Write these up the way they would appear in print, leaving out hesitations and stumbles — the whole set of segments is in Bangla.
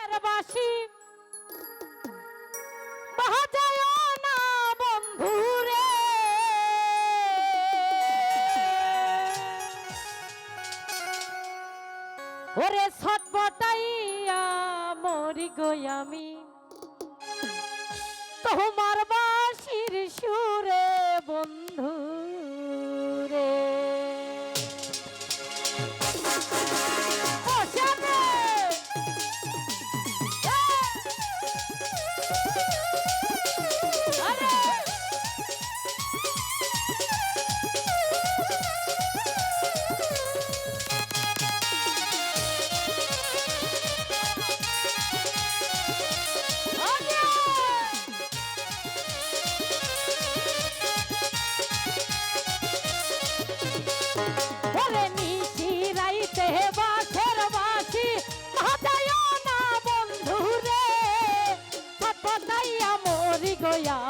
প্রেমের বাসি বাজায় না বন্ধু রে, ওরে ছটপটাইয়া মরি গো আমি তোমার বাঁশির সুরে বন্ধু রে।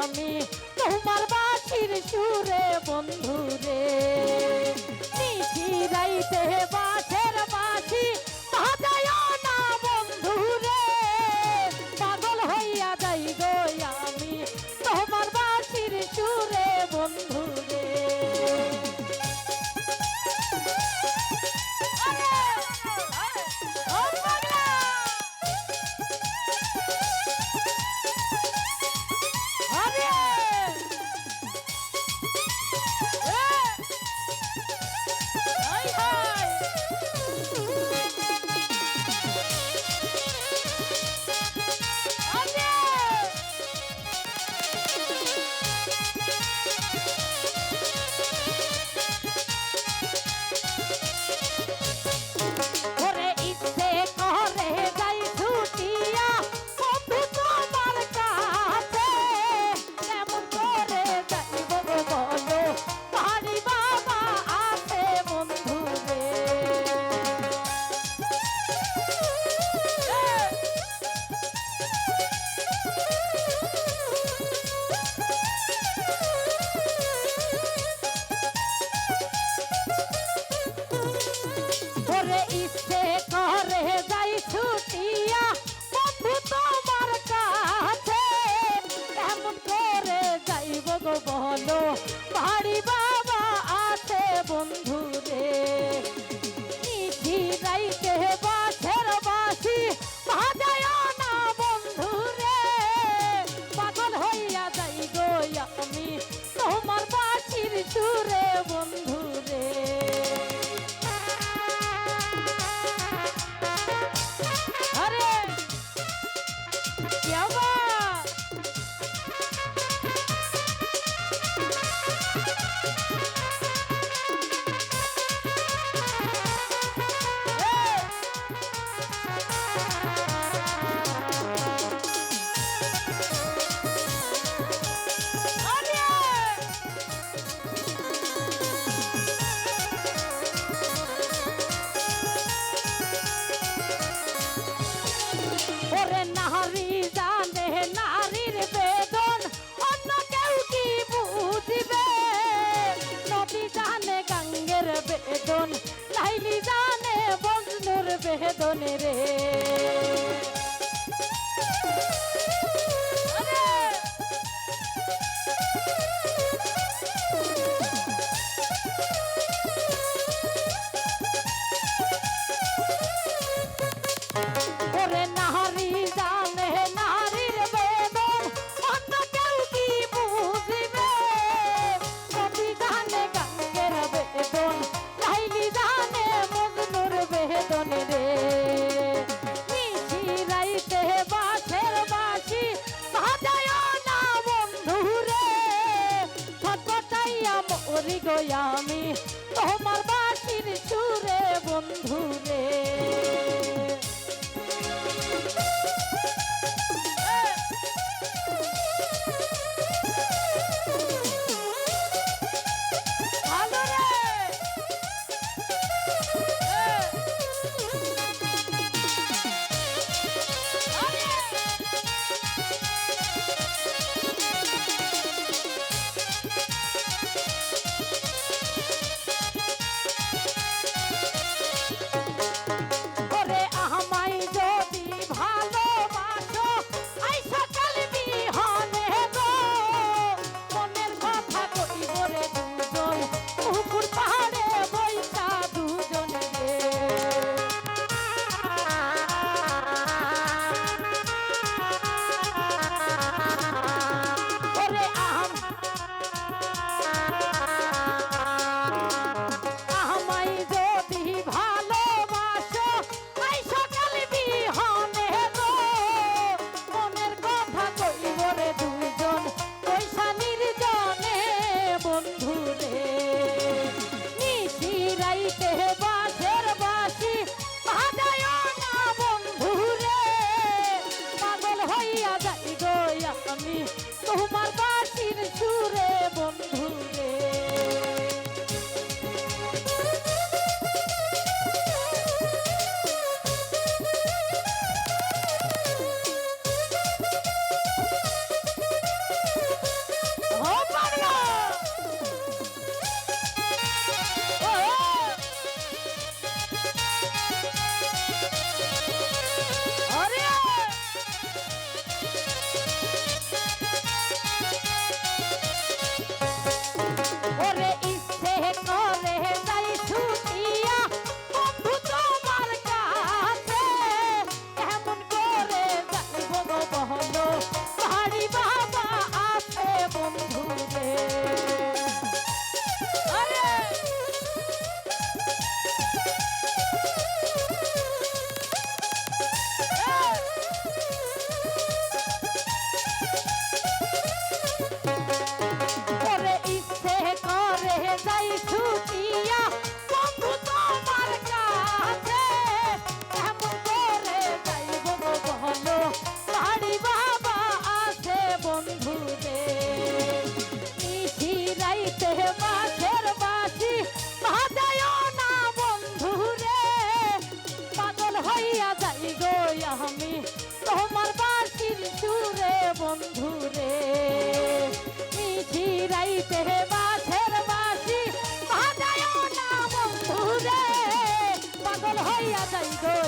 আমি তোমার বাঁশির সুরে বন্ধু রে, নিশি রাইতে বাঁশের বাঁশি বাজায় না বন্ধু রে, পাগল হইয়া যাই গো আমি তোমার বাঁশির সুরে বন্ধু রে। ইচ্ছে করে যাই ছুটিয়া বন্ধু তোমার কাছে, এমন করে যাইব গো বলো বাড়ি বাবা আছে বন্ধু রে, নিশি রাইতে বাঁশের বাঁশি বাজায় না বন্ধু রে, পাগল হইয়া যাই গো আমি তোমার বাঁশির সুরে বন্ধু রে। নারীর বেদন অন্য কেউ কি বুঝিবে, নদী জানে গঙ্গের বেদন লাইলি জানে বন্ধুর বেদন রে। ওরে নারী জানে নারীর বেদন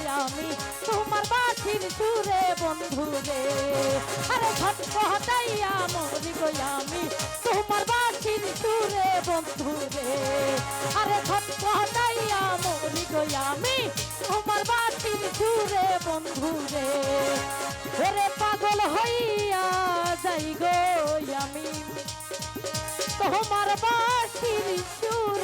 আমি তোমার বাঁশির সুরে বন্ধু রে আরে ছটপটাইয়া মরি গো আমি তোমার বাঁশির সুরে বন্ধু রে আরে ছটপটাইয়া মরি গো আমি তোমার বাঁশির সুরে বন্ধু রে ওরে পাগল হইয়া যাই গো আমি তোমার বাঁশির সুরে